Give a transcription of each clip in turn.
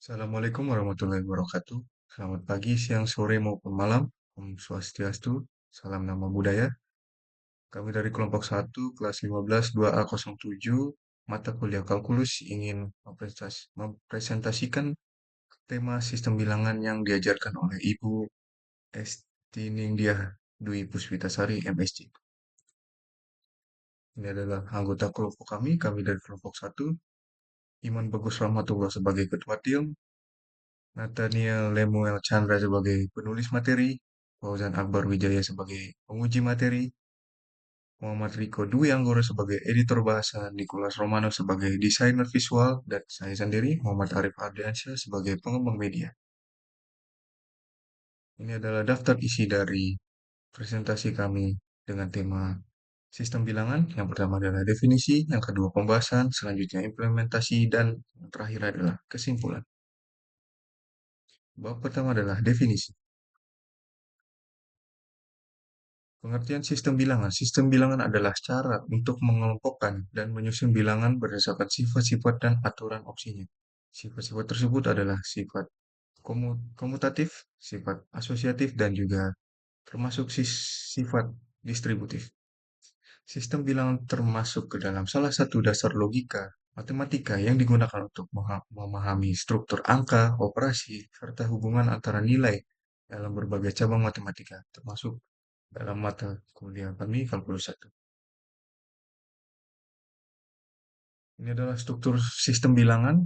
Assalamualaikum warahmatullahi wabarakatuh. Selamat pagi, siang, sore, maupun malam. Om Swastiastu, salam nama budaya. Kami dari kelompok 1, kelas 15, 2A07, mata kuliah kalkulus ingin mempresentasikan tema sistem bilangan yang diajarkan oleh Ibu Esti Ningtyah Dwi Puspitasari, MSc. Ini adalah anggota kelompok kami dari kelompok 1, Iman Bagus Rahmatullah sebagai ketua tim, Nathaniel Lemuel Chandra sebagai penulis materi, Fauzan Akbar Wijaya sebagai penguji materi, Muhammad Riko Dwi Anggoro sebagai editor bahasa, Nicholas Romano sebagai desainer visual, dan saya sendiri, Muhammad Arif Ardiansyah sebagai pengembang media. Ini adalah daftar isi dari presentasi kami dengan tema sistem bilangan. Yang pertama adalah definisi, yang kedua pembahasan, selanjutnya implementasi, dan yang terakhir adalah kesimpulan. Bab pertama adalah definisi. Pengertian sistem bilangan. Sistem bilangan adalah cara untuk mengelompokkan dan menyusun bilangan berdasarkan sifat-sifat dan aturan opsinya. Sifat-sifat tersebut adalah sifat komutatif, sifat asosiatif, dan juga termasuk sifat distributif. Sistem bilangan termasuk ke dalam salah satu dasar logika matematika yang digunakan untuk memahami struktur angka, operasi, serta hubungan antara nilai dalam berbagai cabang matematika, termasuk dalam mata kuliah kami kalkulus 1. Ini adalah struktur sistem bilangan.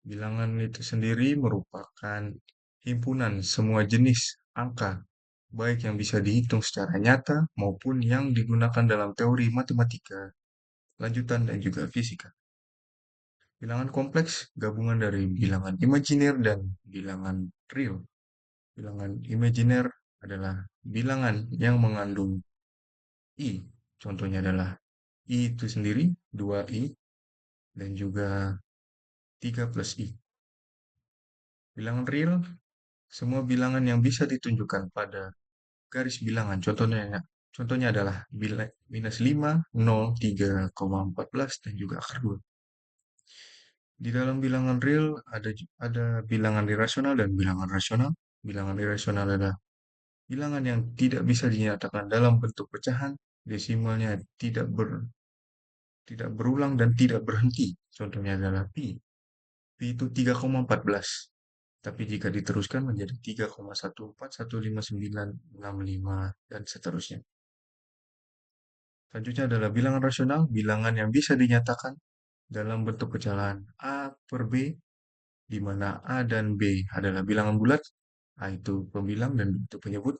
Bilangan itu sendiri merupakan himpunan semua jenis angka, baik yang bisa dihitung secara nyata maupun yang digunakan dalam teori matematika, lanjutan, dan juga fisika. Bilangan kompleks gabungan dari bilangan imajiner dan bilangan real. Bilangan imajiner adalah bilangan yang mengandung i. Contohnya adalah i itu sendiri, 2i, dan juga 3 plus i. Bilangan real, semua bilangan yang bisa ditunjukkan pada garis bilangan. Contohnya adalah minus 5, 0, 3,14, dan juga akar 2. Di dalam bilangan real ada bilangan irasional dan bilangan rasional. Bilangan irasional adalah bilangan yang tidak bisa dinyatakan dalam bentuk pecahan, desimalnya tidak berulang dan tidak berhenti. Contohnya adalah pi. Pi itu 3,14. Tapi jika diteruskan menjadi 3,141595 dan seterusnya. Selanjutnya adalah bilangan rasional, bilangan yang bisa dinyatakan dalam bentuk pecahan A per B, di mana A dan B adalah bilangan bulat, A itu pembilang dan B itu penyebut,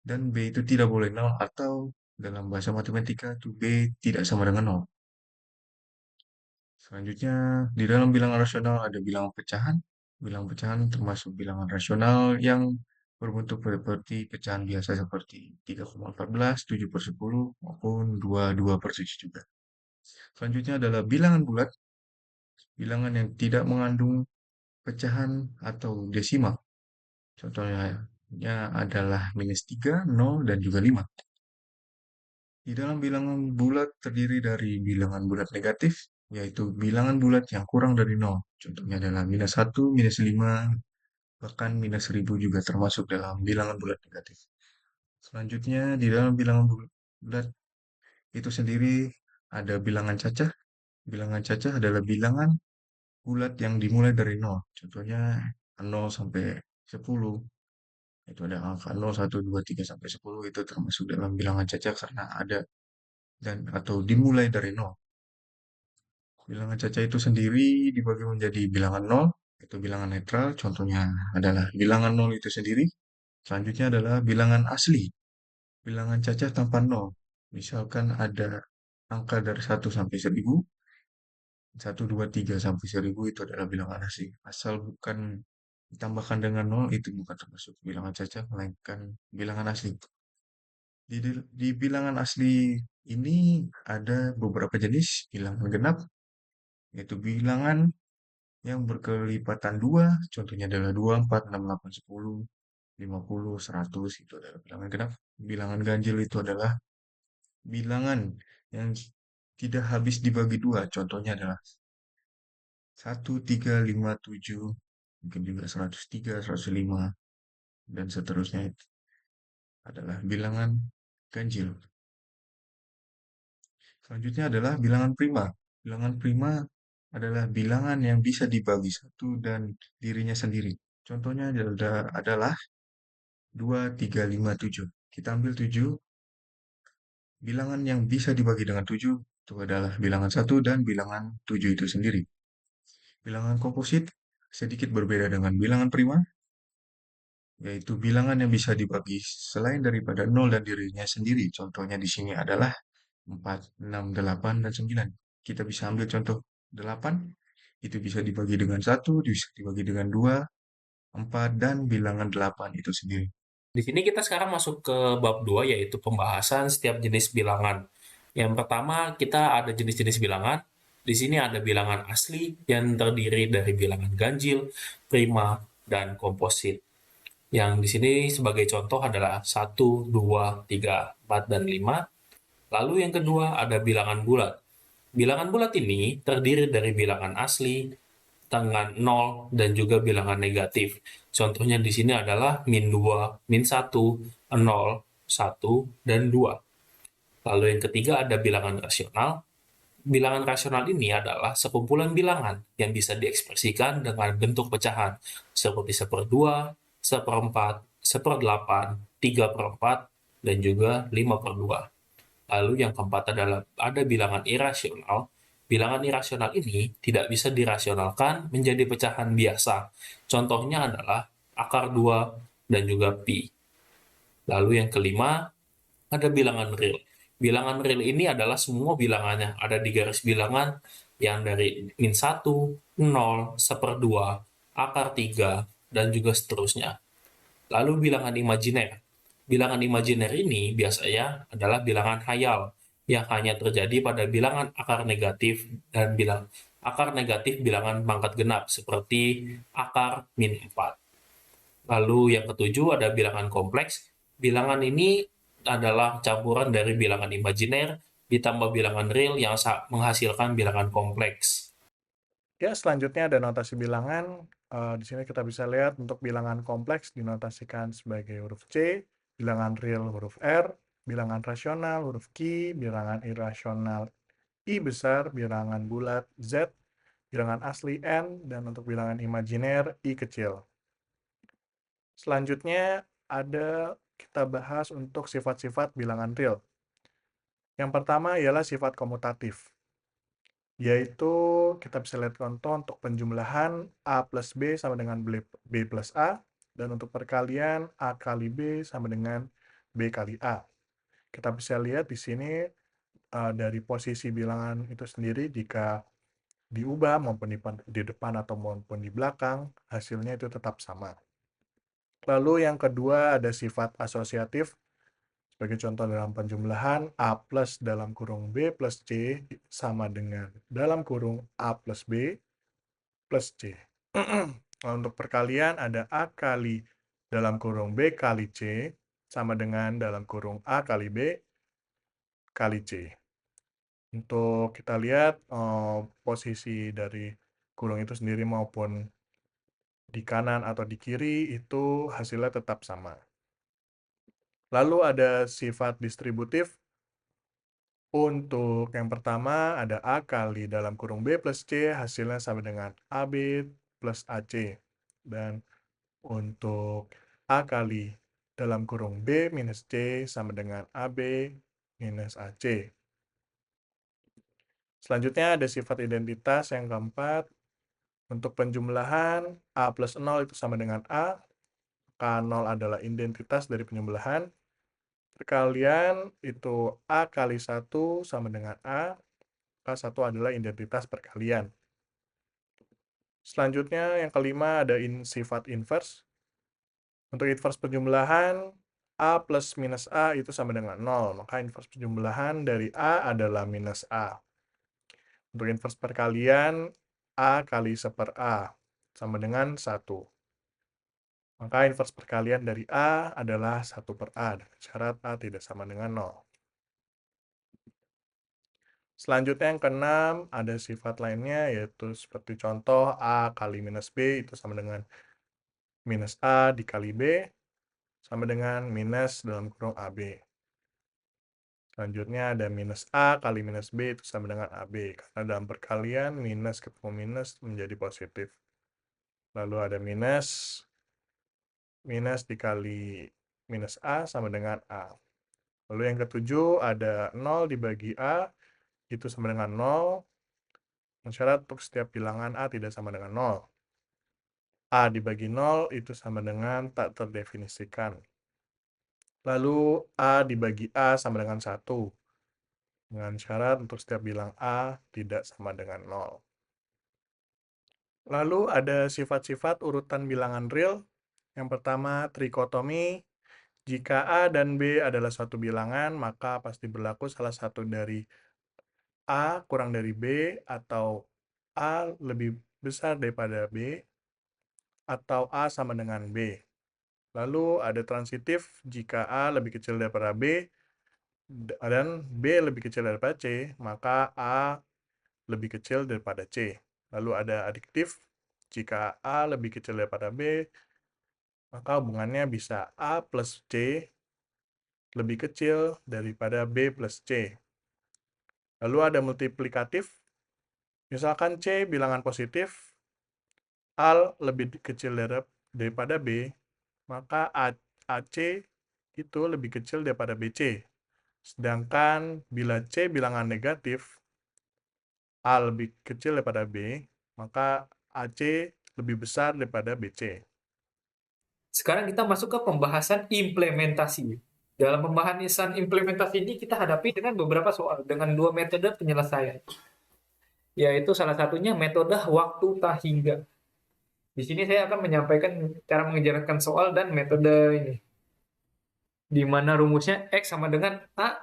dan B itu tidak boleh nol atau dalam bahasa matematika itu B tidak sama dengan nol. Selanjutnya, di dalam bilangan rasional ada bilangan pecahan. Bilangan pecahan termasuk bilangan rasional yang berbentuk seperti pecahan biasa seperti 3,14, 7 per 10, maupun 22 per 7 juga. Selanjutnya adalah bilangan bulat, bilangan yang tidak mengandung pecahan atau desimal. Contohnya adalah minus 3, 0, dan juga 5. Di dalam bilangan bulat terdiri dari bilangan bulat negatif, yaitu bilangan bulat yang kurang dari 0. Contohnya adalah minus 1, minus 5, bahkan minus 1000 juga termasuk dalam bilangan bulat negatif. Selanjutnya, di dalam bilangan bulat itu sendiri ada bilangan cacah. Bilangan cacah adalah bilangan bulat yang dimulai dari 0. Contohnya 0 sampai 10. Itu ada angka 0, 1, 2, 3, sampai 10. Itu termasuk dalam bilangan cacah karena ada dan atau dimulai dari 0. Bilangan cacah itu sendiri dibagi menjadi bilangan 0, itu bilangan netral, contohnya adalah bilangan 0 itu sendiri. Selanjutnya adalah bilangan asli, bilangan cacah tanpa 0. Misalkan ada angka dari 1 sampai 1000, 1, 2, 3 sampai 1000 itu adalah bilangan asli. Asal bukan ditambahkan dengan 0 itu bukan termasuk bilangan cacah, melainkan bilangan asli. Di bilangan asli ini ada beberapa jenis bilangan genap, yaitu bilangan yang berkelipatan 2, contohnya adalah 2, 4, 6, 8, 10, 50, 100, itu adalah bilangan genap. Bilangan ganjil itu adalah bilangan yang tidak habis dibagi 2, contohnya adalah 1357, mungkin juga 103, 105, dan seterusnya itu adalah bilangan ganjil. Selanjutnya adalah bilangan prima. Bilangan prima adalah bilangan yang bisa dibagi satu dan dirinya sendiri. Contohnya adalah 2357. Kita ambil 7, bilangan yang bisa dibagi dengan 7 itu adalah bilangan satu dan bilangan 7 itu sendiri. Bilangan komposit sedikit berbeda dengan bilangan prima, yaitu bilangan yang bisa dibagi selain daripada 0 dan dirinya sendiri. Contohnya di sini adalah 4, 6, 8, dan 9. Kita bisa ambil contoh 8, itu bisa dibagi dengan 1, bisa dibagi dengan 2, 4, dan bilangan 8 itu sendiri. Di sini kita sekarang masuk ke bab 2, yaitu pembahasan setiap jenis bilangan. Yang pertama, kita ada jenis-jenis bilangan. Di sini ada bilangan asli yang terdiri dari bilangan ganjil, prima, dan komposit. Yang di sini sebagai contoh adalah 1, 2, 3, 4, dan 5. Lalu yang kedua ada bilangan bulat. Bilangan bulat ini terdiri dari bilangan asli, dengan 0, dan juga bilangan negatif. Contohnya di sini adalah min 2, min 1, 0, 1, dan 2. Lalu yang ketiga ada bilangan rasional. Bilangan rasional ini adalah sekumpulan bilangan yang bisa diekspresikan dengan bentuk pecahan, seperti 1/2, 1/4, 1/8, 3/4, dan juga 5/2. Lalu yang keempat adalah ada bilangan irasional. Bilangan irasional ini tidak bisa dirasionalkan menjadi pecahan biasa. Contohnya adalah akar 2 dan juga pi. Lalu yang kelima, ada bilangan real. Bilangan real ini adalah semua bilangan yang ada di garis bilangan yang dari min 1, 0, 1/2, akar 3, dan juga seterusnya. Lalu bilangan imajiner. Bilangan imajiner ini biasanya adalah bilangan khayal yang hanya terjadi pada bilangan akar negatif dan akar negatif bilangan pangkat genap seperti akar min 4. Lalu yang ketujuh ada bilangan kompleks. Bilangan ini adalah campuran dari bilangan imajiner ditambah bilangan real yang menghasilkan bilangan kompleks. Ya, selanjutnya ada notasi bilangan. Di sini kita bisa lihat untuk bilangan kompleks dinotasikan sebagai huruf C, bilangan real huruf R, bilangan rasional huruf Q, bilangan irasional I besar, bilangan bulat Z, bilangan asli N, dan untuk bilangan imajiner I kecil. Selanjutnya ada kita bahas untuk sifat-sifat bilangan real. Yang pertama ialah sifat komutatif, yaitu kita bisa lihat contoh untuk penjumlahan A plus B sama dengan B plus A, dan untuk perkalian A kali B sama dengan B kali A. Kita bisa lihat di sini dari posisi bilangan itu sendiri, jika diubah maupun di depan atau maupun di belakang, hasilnya itu tetap sama. Lalu yang kedua ada sifat asosiatif. Sebagai contoh dalam penjumlahan, A plus dalam kurung B plus C sama dengan dalam kurung A plus B plus C. Nah, untuk perkalian ada A kali dalam kurung B kali C sama dengan dalam kurung A kali B kali C. Untuk kita lihat posisi dari kurung itu sendiri maupun di kanan atau di kiri itu hasilnya tetap sama. Lalu ada sifat distributif. Untuk yang pertama ada A kali dalam kurung B plus C, hasilnya sama dengan AB plus AC. Dan untuk A kali dalam kurung B minus C sama dengan AB minus AC. Selanjutnya ada sifat identitas yang keempat. Untuk penjumlahan, A plus 0 itu sama dengan A, K0 adalah identitas dari penjumlahan. Perkalian itu A kali 1 sama dengan A, K1 adalah identitas perkalian. Selanjutnya yang kelima ada sifat inverse. Untuk inverse penjumlahan, A plus minus A itu sama dengan 0, maka inverse penjumlahan dari A adalah minus A. Untuk inverse perkalian, A kali 1/A sama dengan 1. Maka inverse perkalian dari A adalah 1/A, dengan syarat A tidak sama dengan 0. Selanjutnya yang keenam, ada sifat lainnya, yaitu seperti contoh A kali minus B itu sama dengan minus A dikali B, sama dengan minus dalam kurung AB. Selanjutnya ada minus A kali minus B itu sama dengan AB. Karena dalam perkalian, minus ketemu minus menjadi positif. Lalu ada minus dikali minus A sama dengan A. Lalu yang ketujuh ada 0 dibagi A, itu sama dengan 0. Syarat untuk setiap bilangan A tidak sama dengan 0. A dibagi 0 itu sama dengan tak terdefinisikan. Lalu A dibagi A sama dengan 1. Dengan syarat untuk setiap bilang A tidak sama dengan 0. Lalu ada sifat-sifat urutan bilangan real. Yang pertama, trikotomi. Jika A dan B adalah suatu bilangan, maka pasti berlaku salah satu dari A kurang dari B, atau A lebih besar daripada B, atau A sama dengan B. Lalu ada transitif, jika A lebih kecil daripada B, dan B lebih kecil daripada C, maka A lebih kecil daripada C. Lalu ada adiktif, jika A lebih kecil daripada B, maka hubungannya bisa A plus C lebih kecil daripada B plus C. Lalu ada multiplikatif, misalkan C bilangan positif, A lebih kecil daripada B, maka AC itu lebih kecil daripada BC. Sedangkan bila C bilangan negatif, A lebih kecil daripada B, maka AC lebih besar daripada BC. Sekarang kita masuk ke pembahasan implementasi. Dalam pembahasan implementasi ini kita hadapi dengan beberapa soal dengan dua metode penyelesaian. Yaitu salah satunya metode waktu tak hingga. Di sini saya akan menyampaikan cara mengerjakan soal dan metode ini. Di mana rumusnya X sama dengan A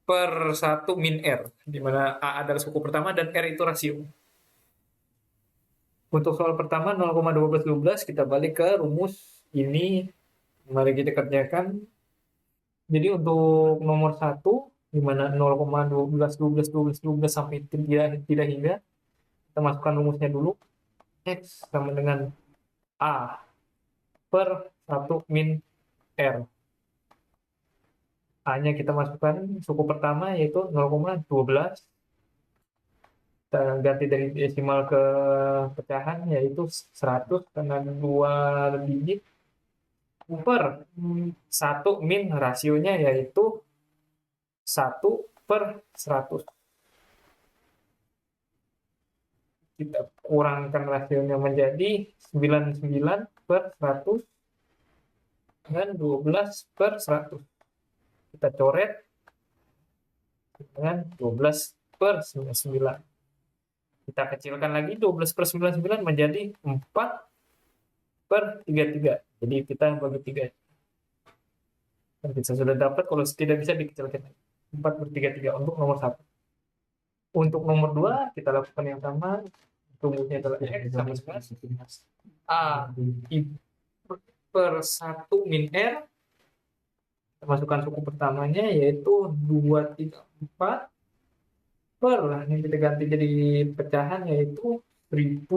per 1 min R. Di mana A adalah suku pertama dan R itu rasio. Untuk soal pertama 0,1212 kita balik ke rumus ini. Mari kita kerjakan. Jadi untuk nomor 1 di mana 0,12 sampai tidak hingga, kita masukkan rumusnya dulu. X sama dengan A per 1 min R. A-nya kita masukkan suku pertama yaitu 0,12. Kita ganti dari desimal ke pecahan yaitu 100 karena 2 digit per 1 min rasionya yaitu 1 per 100. Kita kurangkan rasionya menjadi 99 per 100 dan 12 per 100. Kita coret dengan 12 per 99. Kita kecilkan lagi 12 per 99 menjadi 4 per 33. Jadi kita bagi 3. Dan kita sudah dapat kalau tidak bisa dikecilkan 4 per 33 untuk nomor 1. Untuk nomor 2 kita lakukan yang sama. Rumusnya adalah X sama dengan A per 1 min R. Kita masukkan suku pertamanya yaitu 234 per, ini kita ganti jadi pecahan yaitu 1000.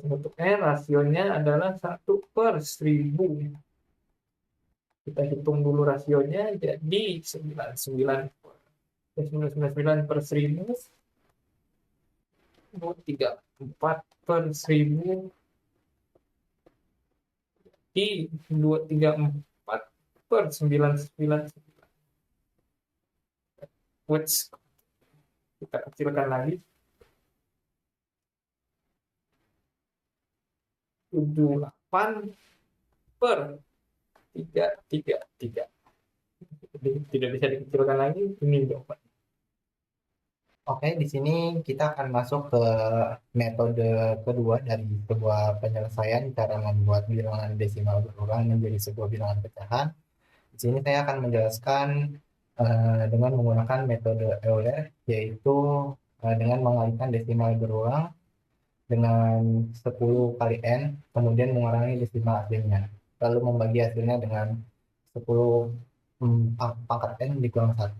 Untuk R rasionya adalah 1 per 1000. Kita hitung dulu rasionya jadi 99 per 1000. 234 per 1000 di 234 per 99. Kita kecilkan lagi 78 per 333. Jadi tidak bisa dikecilkan lagi, ini jawaban. Oke, di sini kita akan masuk ke metode kedua dari sebuah penyelesaian cara membuat bilangan desimal berulang menjadi sebuah bilangan pecahan. Di sini saya akan menjelaskan dengan menggunakan metode Euler, yaitu dengan mengalihkan desimal berulang dengan 10 kali n, kemudian mengurangi desimal aslinya, lalu membagi hasilnya dengan 10 pangkat n dikurang 1.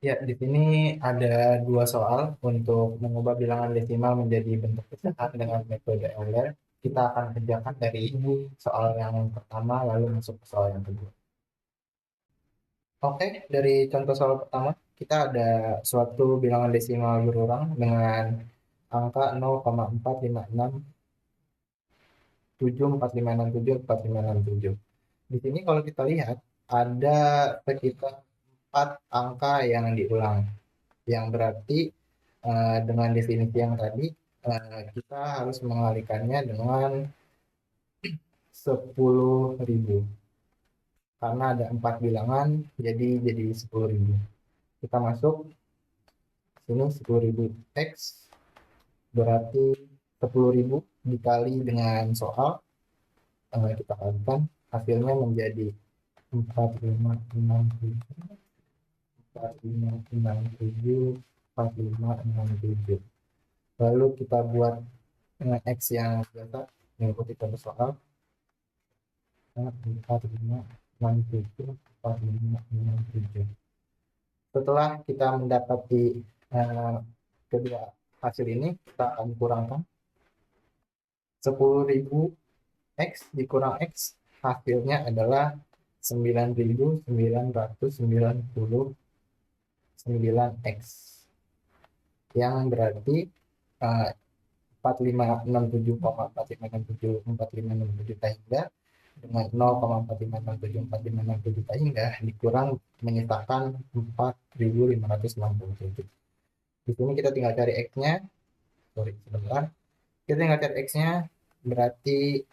Ya, di sini ada 2 soal untuk mengubah bilangan desimal menjadi bentuk pecahan dengan metode Euler. Kita akan kerjakan dari soal yang pertama lalu masuk ke soal yang kedua. Oke, dari contoh soal pertama, kita ada suatu bilangan desimal berulang dengan angka 0,45674567457. Di sini kalau kita lihat ada sekitar 4 angka yang diulang, yang berarti dengan definisi yang tadi kita harus mengalikannya dengan 10.000 karena ada 4 bilangan jadi 10.000. Kita masuk sini 10.000 X berarti 10.000 dikali dengan soal, kita kalikan hasilnya menjadi 4567 4567 4567. Lalu kita buat dengan X yang biasa mengikuti contoh soal 4567 4567. Setelah kita mendapati kedua hasil ini, kita akan kurangkan 10.000 X dikurang X, hasilnya adalah 9.999 X, yang berarti 4567,4567 hingga dengan 0,45674567 hingga dikurang menyisakan 4.567. Di sini kita tinggal cari X-nya. Kita tinggal cari X-nya, berarti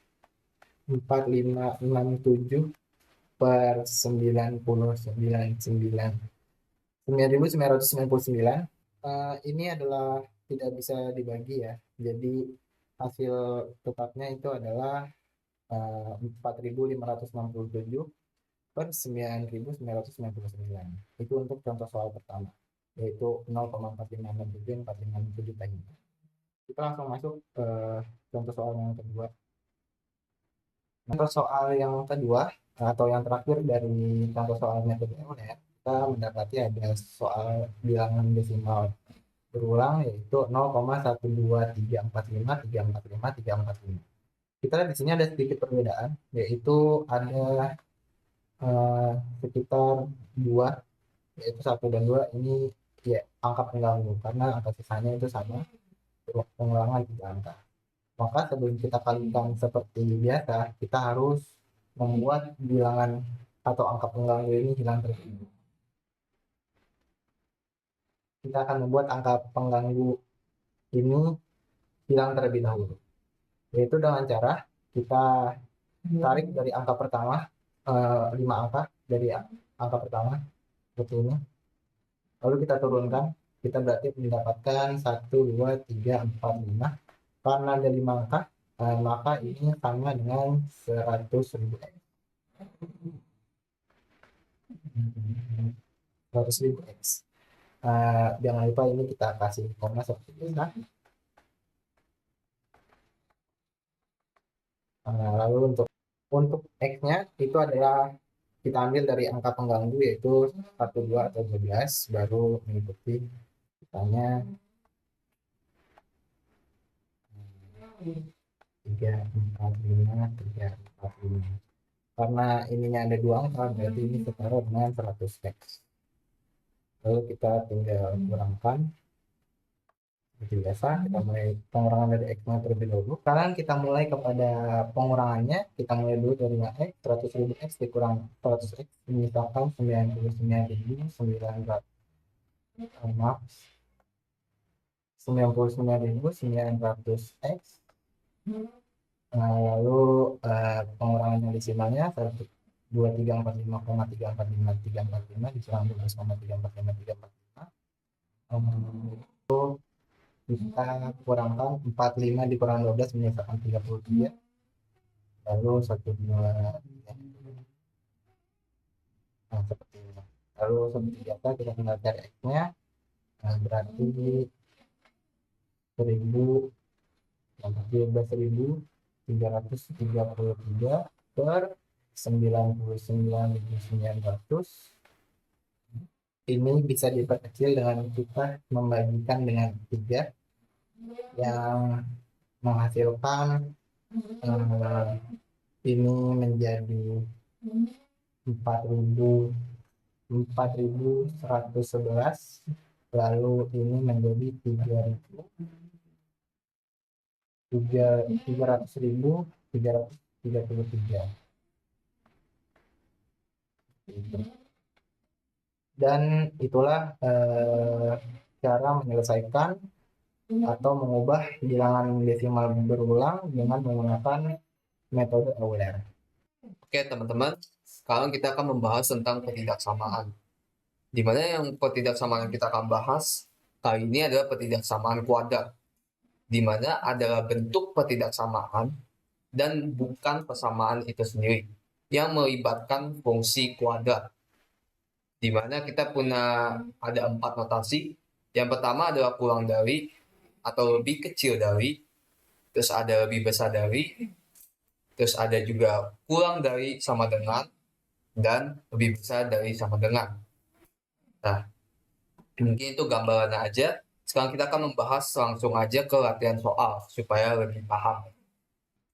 4567 per 999. Ini adalah tidak bisa dibagi ya. Jadi hasil tetapnya itu adalah 4.567 per 9.999. Itu untuk contoh soal pertama, yaitu 0,45674567 tadi. Kita langsung masuk ke contoh soal yang kedua. Contoh soal yang kedua atau yang terakhir dari contoh soal metode Euler, kita mendapati ada soal bilangan desimal berulang yaitu 0,12345345345. Kita lihat di sini ada sedikit perbedaan, yaitu ada sekitar 2, yaitu 1 dan 2 ini ya angka pengganggu karena angka sisanya itu sama, pengulangan 3 angka. Maka sebelum kita kalikan seperti biasa, kita harus membuat bilangan atau angka pengganggu ini hilang terlebih dahulu. Kita akan membuat angka pengganggu ini hilang terlebih dahulu, yaitu dengan cara kita tarik dari angka pertama 5 angka dari angka pertama seperti ini, lalu kita turunkan. Kita berarti mendapatkan 1, 2, 3, 4, 5. Karena ada 5 angka, maka ini sama dengan 100.000 X. 100.000 X. Jangan lupa ini kita kasih koma seperti ini. Lalu untuk X-nya itu adalah kita ambil dari angka pengganggu yaitu 1, 2, atau 12, baru mengikuti kitanya 3, 4, 5, 3, 4, 5. Karena ininya ada 2 angka, berarti ini setara dengan 100 X. Lalu kita tinggal kurangkan seperti biasa. Kita mulai pengurangan dari X-nya terlebih dahulu. Sekarang kita mulai kepada pengurangannya. Kita mulai dulu dari X. 100.000 X dikurang 100 X menyisakan 99.900. Maaf, 99.900 X. Lalu pengurangannya desimalnya 2345,345,345 dikurang 12,345,345. Kita kurangkan 45 dikurang 12 menyisakan 33. Lalu 1, 2, 3. Nah, seperti ini. Lalu seperti biasa kita tinggal cari X-nya. Berarti 12.333 per 99.900. Ini bisa diperkecil dengan kita membagikan dengan 3 yang menghasilkan ini menjadi 4.111, lalu ini menjadi 300.333. Dan itulah cara menyelesaikan atau mengubah bilangan desimal berulang dengan menggunakan metode Euler. Oke teman-teman, sekarang kita akan membahas tentang ketidaksamaan. Di mana yang ketidaksamaan yang kita akan bahas kali ini adalah ketidaksamaan kuadrat, di mana adalah bentuk ketidaksamaan dan bukan persamaan itu sendiri yang melibatkan fungsi kuadrat. Di mana kita punya ada 4 notasi. Yang pertama adalah kurang dari atau lebih kecil dari, terus ada lebih besar dari, terus ada juga kurang dari sama dengan, dan lebih besar dari sama dengan. Nah, mungkin itu gambarannya aja. Sekarang kita akan membahas langsung aja ke latihan soal supaya lebih paham.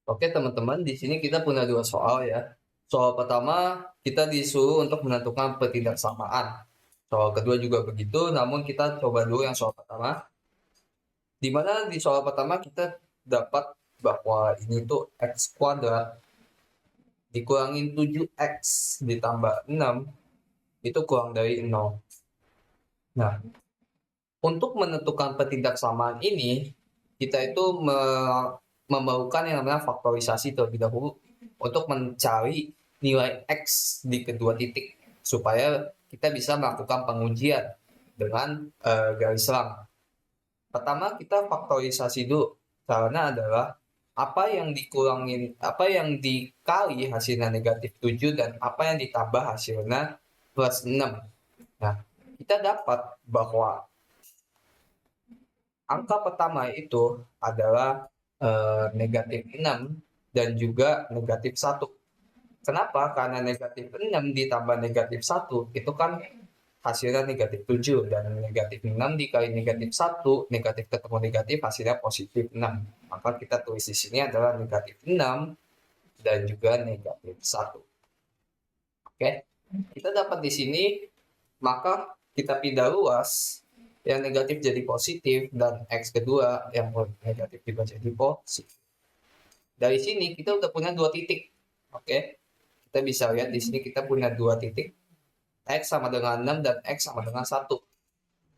Oke teman-teman, di sini kita punya 2 soal ya. Soal pertama kita disuruh untuk menentukan ketidaksamaan. Soal kedua juga begitu, namun kita coba dulu yang soal pertama. Di mana di soal pertama kita dapat bahwa ini tuh x kuadrat dikurangin 7x ditambah 6 itu kurang dari 0. Nah, untuk menentukan ketidaksamaan ini, kita itu memerlukan yang namanya faktorisasi terlebih dahulu untuk mencari nilai x di kedua titik supaya kita bisa melakukan pengujian dengan garis selang. Pertama kita faktorisasi dulu. Caranya adalah apa yang dikali hasilnya negatif 7 dan apa yang ditambah hasilnya plus 6. Nah, kita dapat bahwa angka pertama itu adalah negatif 6 dan juga negatif 1. Kenapa? Karena negatif 6 ditambah negatif 1 itu kan hasilnya negatif 7, dan negatif 6 dikali negatif 1, negatif ketemu negatif hasilnya positif 6. Maka kita tulis di sini adalah negatif 6 dan juga negatif 1. Oke, kita dapat di sini, maka kita pindah luas, yang negatif jadi positif dan x kedua yang negatif juga jadi positif. Dari sini kita udah punya 2 titik. Oke. Kita bisa lihat di sini kita punya 2 titik. X sama dengan 6 dan X sama dengan 1.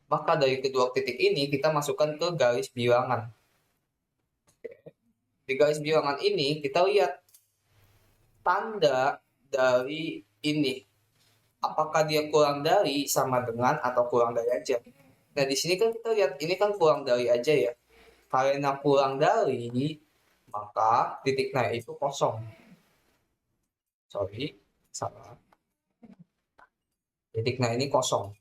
Maka dari kedua titik ini kita masukkan ke garis bilangan. Di garis bilangan ini kita lihat tanda dari ini. Apakah dia kurang dari, sama dengan, atau kurang dari aja. Nah di sini kan kita lihat ini kan kurang dari aja ya. Karena kurang dari, maka titik naik itu kosong. Sorry, salah. Titik naik ini kosong.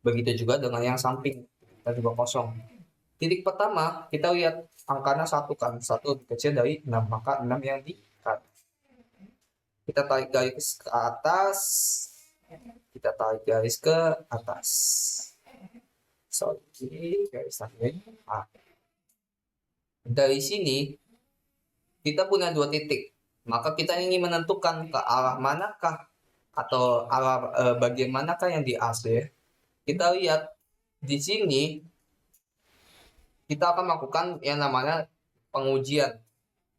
Begitu juga dengan yang samping, kita juga kosong. Titik pertama kita lihat angkanya 1 kan, 1 lebih kecil dari 6, maka 6 yang di kanan. Kita tarik garis ke atas, kita tarik garis ke atas. Sorry, garis samping. Dari sini kita punya 2 titik, maka kita ingin menentukan ke arah manakah atau arah bagian manakah yang di AC. Kita lihat di sini kita akan melakukan yang namanya pengujian.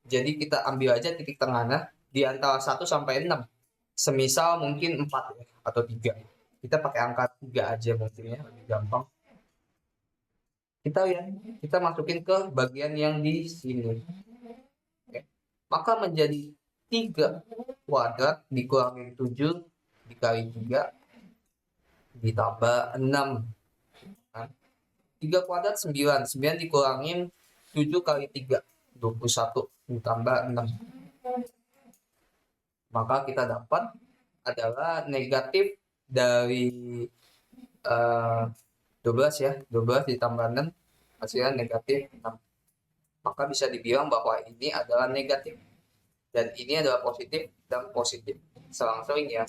Jadi kita ambil aja titik tengahnya di antara 1 sampai 6. Semisal mungkin 4 ya, atau 3. Kita pakai angka 3 aja mungkin ya, lebih gampang. Kita lihat, kita masukin ke bagian yang di sini. Oke. Maka menjadi 3 kuadrat dikurangin 7 dikali 3 ditambah 6. 3 kuadrat 9. 9 dikurangin 7 kali 3. 21 ditambah 6. Maka kita dapat adalah negatif dari 12 ya. 12 ditambah 6 hasilnya negatif 6. Maka bisa dibilang bahwa ini adalah negatif. Dan ini adalah positif dan positif. Selang-seling ya.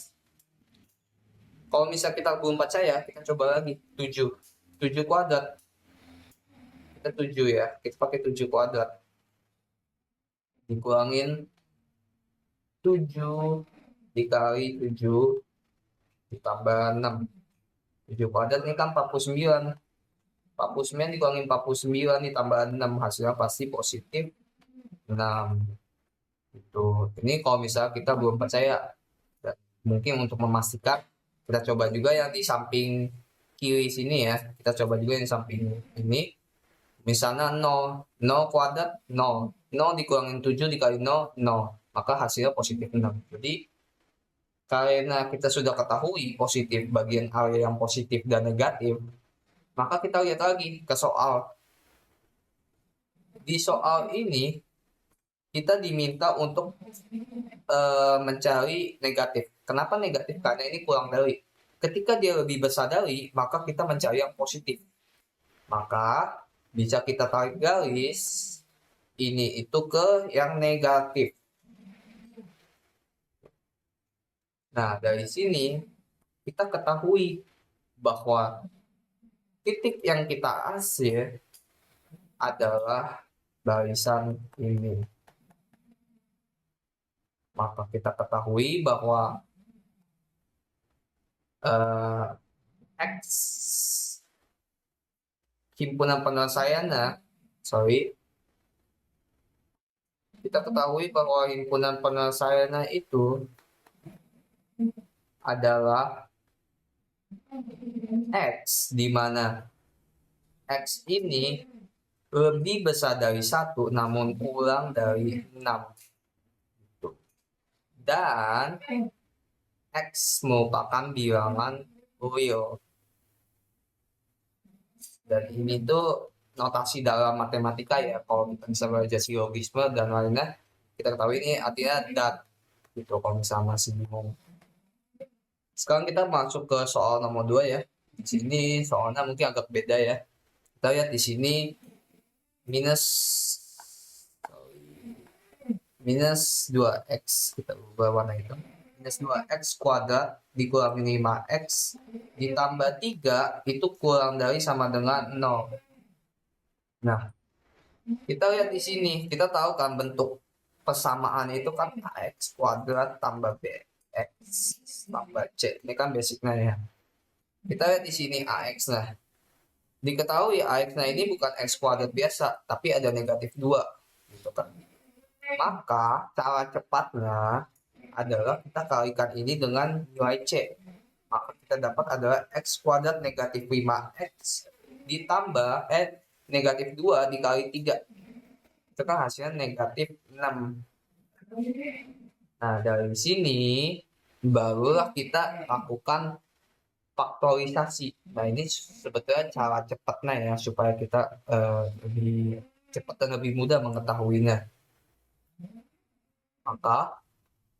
Kalau misal kita belum percaya, kita coba lagi. 7. 7 kuadrat. Kita 7 ya. Kita pakai 7 kuadrat. Dikurangin 7 dikali 7 ditambah 6. 7 kuadrat ini kan 49. 49 dikurangi 49 ditambah 6, hasilnya pasti positif 6. Itu. Ini kalau misalnya kita belum percaya. Dan mungkin untuk memastikan, kita coba juga yang di samping kiri sini ya. Kita coba juga yang di samping ini. Misalnya 0. 0 kuadrat 0. 0 dikurangin 7 dikali 0, 0. Maka hasilnya positif 6. Jadi karena kita sudah ketahui positif bagian area yang positif dan negatif, maka kita lihat lagi ke soal. Di soal ini kita diminta untuk mencari negatif. Kenapa negatif? Karena ini kurang dari. Ketika dia lebih besar dari, maka kita mencari yang positif. Maka bisa kita tarik garis ini itu ke yang negatif. Nah, dari sini kita ketahui bahwa titik yang kita hasil adalah barisan ini. Maka kita ketahui bahwa X himpunan penyelesaiannya, kita ketahui bahwa himpunan penyelesaiannya itu adalah X, di mana X ini lebih besar dari 1 namun kurang dari 6. Dan X merupakan bilangan real. Dan ini tuh notasi dalam matematika ya. Kalau kita bisa belajar silogisme dan lainnya, kita ketahui ini artinya dat. Gitu kalau misalnya masih bingung. Sekarang kita masuk ke soal nomor 2 ya. Di sini soalnya mungkin agak beda ya. Kita lihat di sini minus 2x, kita ubah warna itu. Minus 2x kuadrat dikurangi 5x ditambah 3 itu kurang dari sama dengan 0. Nah, kita lihat di sini, kita tahu kan bentuk persamaan itu kan ax kuadrat tambah bx tambah c. Ini kan basicnya ya. Kita lihat di sini ax. Nah, diketahui ax-nya ini bukan x kuadrat biasa, tapi ada negatif 2. Gitu kan. Maka cara cepatnya adalah kita kalikan ini dengan nilai C. Maka kita dapat adalah x kuadrat negatif 5x ditambah negatif 2 dikali 3. Itu kan hasilnya negatif 6. Nah, dari sini barulah kita lakukan faktorisasi. Nah, ini sebetulnya cara cepatnya ya, supaya kita lebih cepat dan lebih mudah mengetahuinya. Maka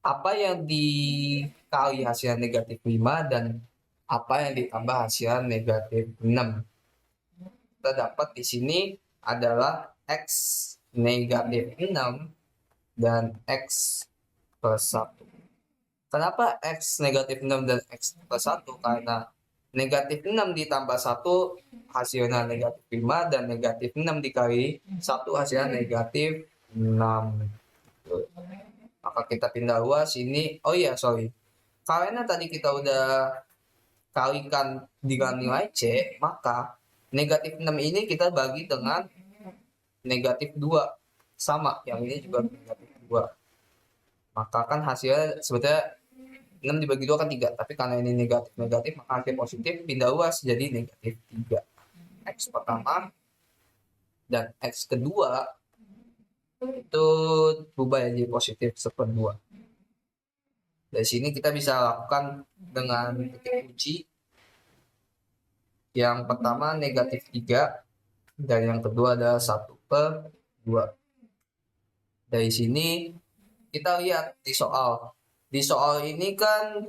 apa yang dikali hasilnya negatif 5 dan apa yang ditambah hasilnya negatif 6. Kita dapat di sini adalah x negatif 6 dan x plus 1. Kenapa x negatif 6 dan x plus 1? Karena negatif 6 ditambah 1 hasilnya negatif 5 dan negatif 6 dikali 1 hasilnya negatif 6. Maka kita pindah luas ini. Karena tadi kita udah kalikan dengan nilai C, maka negatif 6 ini kita bagi dengan negatif 2. Sama, yang ini juga negatif 2. Maka kan hasilnya sebetulnya 6 dibagi 2 kan 3. Tapi karena ini negatif, maka hasil positif pindah luas jadi negatif 3. X pertama dan X kedua itu berubah jadi positif 1/2. Dari sini kita bisa lakukan dengan titik kunci. Yang pertama negatif 3 dan yang kedua adalah 1/2. Dari sini kita lihat di soal. Di soal ini kan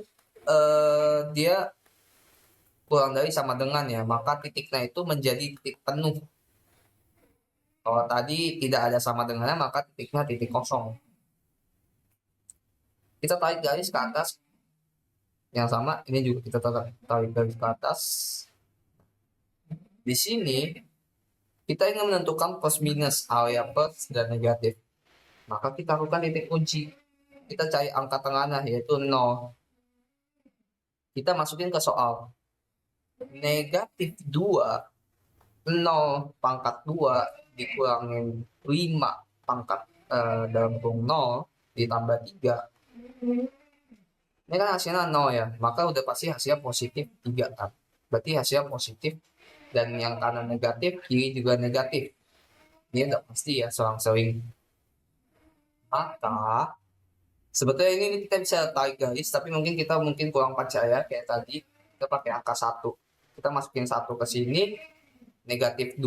dia kurang dari sama dengan ya, maka titiknya itu menjadi titik penuh. Kalau tadi tidak ada sama dengannya, maka titiknya titik kosong. kita tarik garis ke atas yang sama, ini juga kita tarik garis ke atas. Di sini kita ingin menentukan plus minus area plus dan negatif, maka kita lakukan titik kunci, kita cari angka tengahnya yaitu 0. Kita masukin ke soal negatif 2 0 pangkat 2 dikurangin 5 pangkat dalam kurung 0 ditambah 3. Ini kan hasilnya 0 ya, maka udah pasti hasilnya positif 3 kan. Berarti hasilnya positif, dan yang kanan negatif, kiri juga negatif. Ini udah pasti ya, selang-seling. Maka sebetulnya ini kita bisa tarik garis, tapi mungkin kita kurang percaya kayak tadi. Kita pakai angka 1. Kita masukin 1 ke sini, negatif 2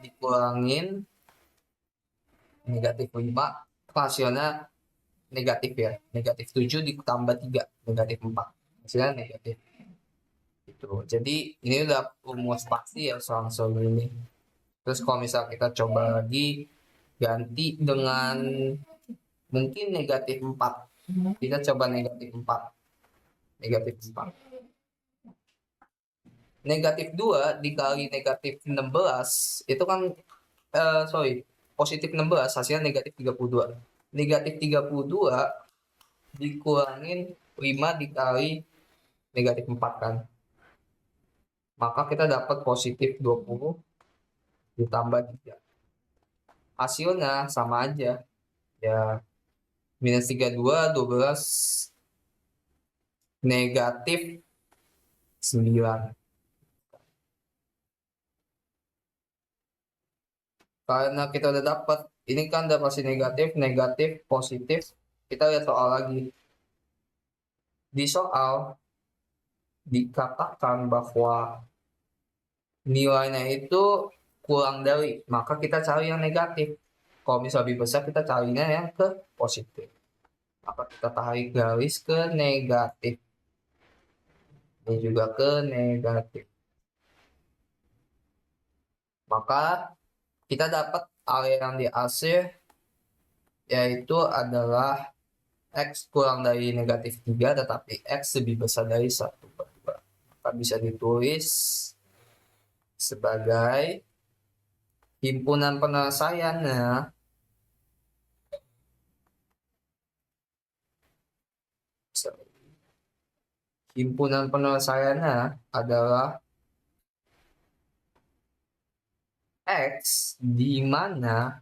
dikurangin negatif 5, hasilnya negatif ya, negatif 7 ditambah 3, negatif 4, hasilnya negatif. Itu. Jadi ini udah rumus pasti ya soal ini. Terus kalau misal kita coba lagi ganti dengan mungkin negatif 4, kita coba negatif 4, negatif 4. Negatif 2 dikali negatif 16 itu kan positif 16 hasilnya negatif 32. Negatif 32 dikurangin 5 dikali negatif 4 kan. Maka kita dapat positif 20 ditambah 3. Hasilnya sama aja. Ya, minus 32, 12, negatif 9. Karena kita udah dapat, ini kan udah pasti negatif, negatif, positif. Kita lihat soal lagi. Di soal dikatakan bahwa nilainya itu kurang dari, maka kita cari yang negatif. Kalau misalnya lebih besar, kita carinya yang ke positif. Maka kita tarik garis ke negatif. Ini juga ke negatif. Maka kita dapat area yang dihasil yaitu adalah X kurang dari negatif 3, tetapi X lebih besar dari 1/2. Maka bisa ditulis sebagai himpunan penyelesaiannya adalah X, di mana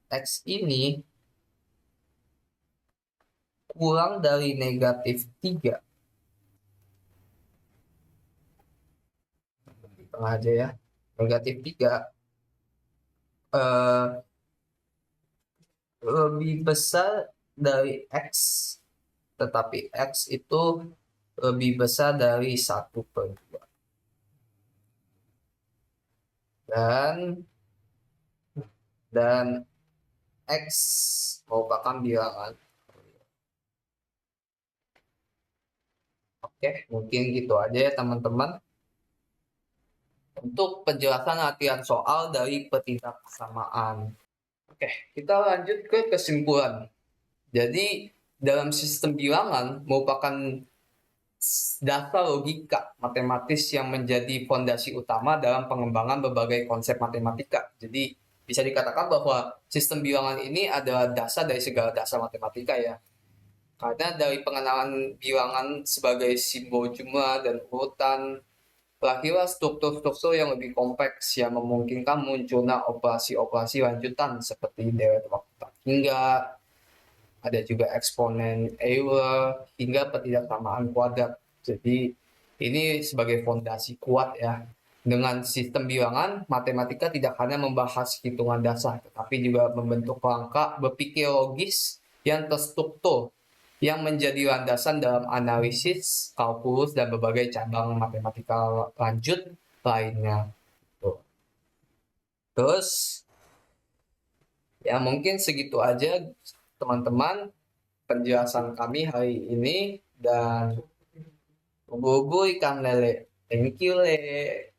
X ini kurang dari negatif 3. Di tengah aja ya. Negatif 3 lebih besar dari X, tetapi X itu lebih besar dari 1/2. Dan X merupakan bilangan. Oke, mungkin gitu aja ya teman-teman. Untuk penjelasan latihan soal dari ketidaksamaan. Oke, kita lanjut ke kesimpulan. Jadi, dalam sistem bilangan merupakan dasar logika matematis yang menjadi fondasi utama dalam pengembangan berbagai konsep matematika. Jadi, bisa dikatakan bahwa sistem bilangan ini adalah dasar dari segala dasar matematika ya. Karena dari pengenalan bilangan sebagai simbol jumlah dan urutan, lahirlah struktur-struktur yang lebih kompleks yang memungkinkan munculnya operasi-operasi lanjutan seperti deret waktu tak hingga, ada juga eksponen Euler, hingga ketidaksamaan kuadrat. Jadi ini sebagai fondasi kuat ya. Dengan sistem bilangan, matematika tidak hanya membahas hitungan dasar, tetapi juga membentuk kerangka berpikir logis yang terstruktur, yang menjadi landasan dalam analisis, kalkulus, dan berbagai cabang matematika lanjut lainnya. Terus, ya mungkin segitu aja teman-teman penjelasan kami hari ini, dan tunggu ikan lele. Thank you, Le.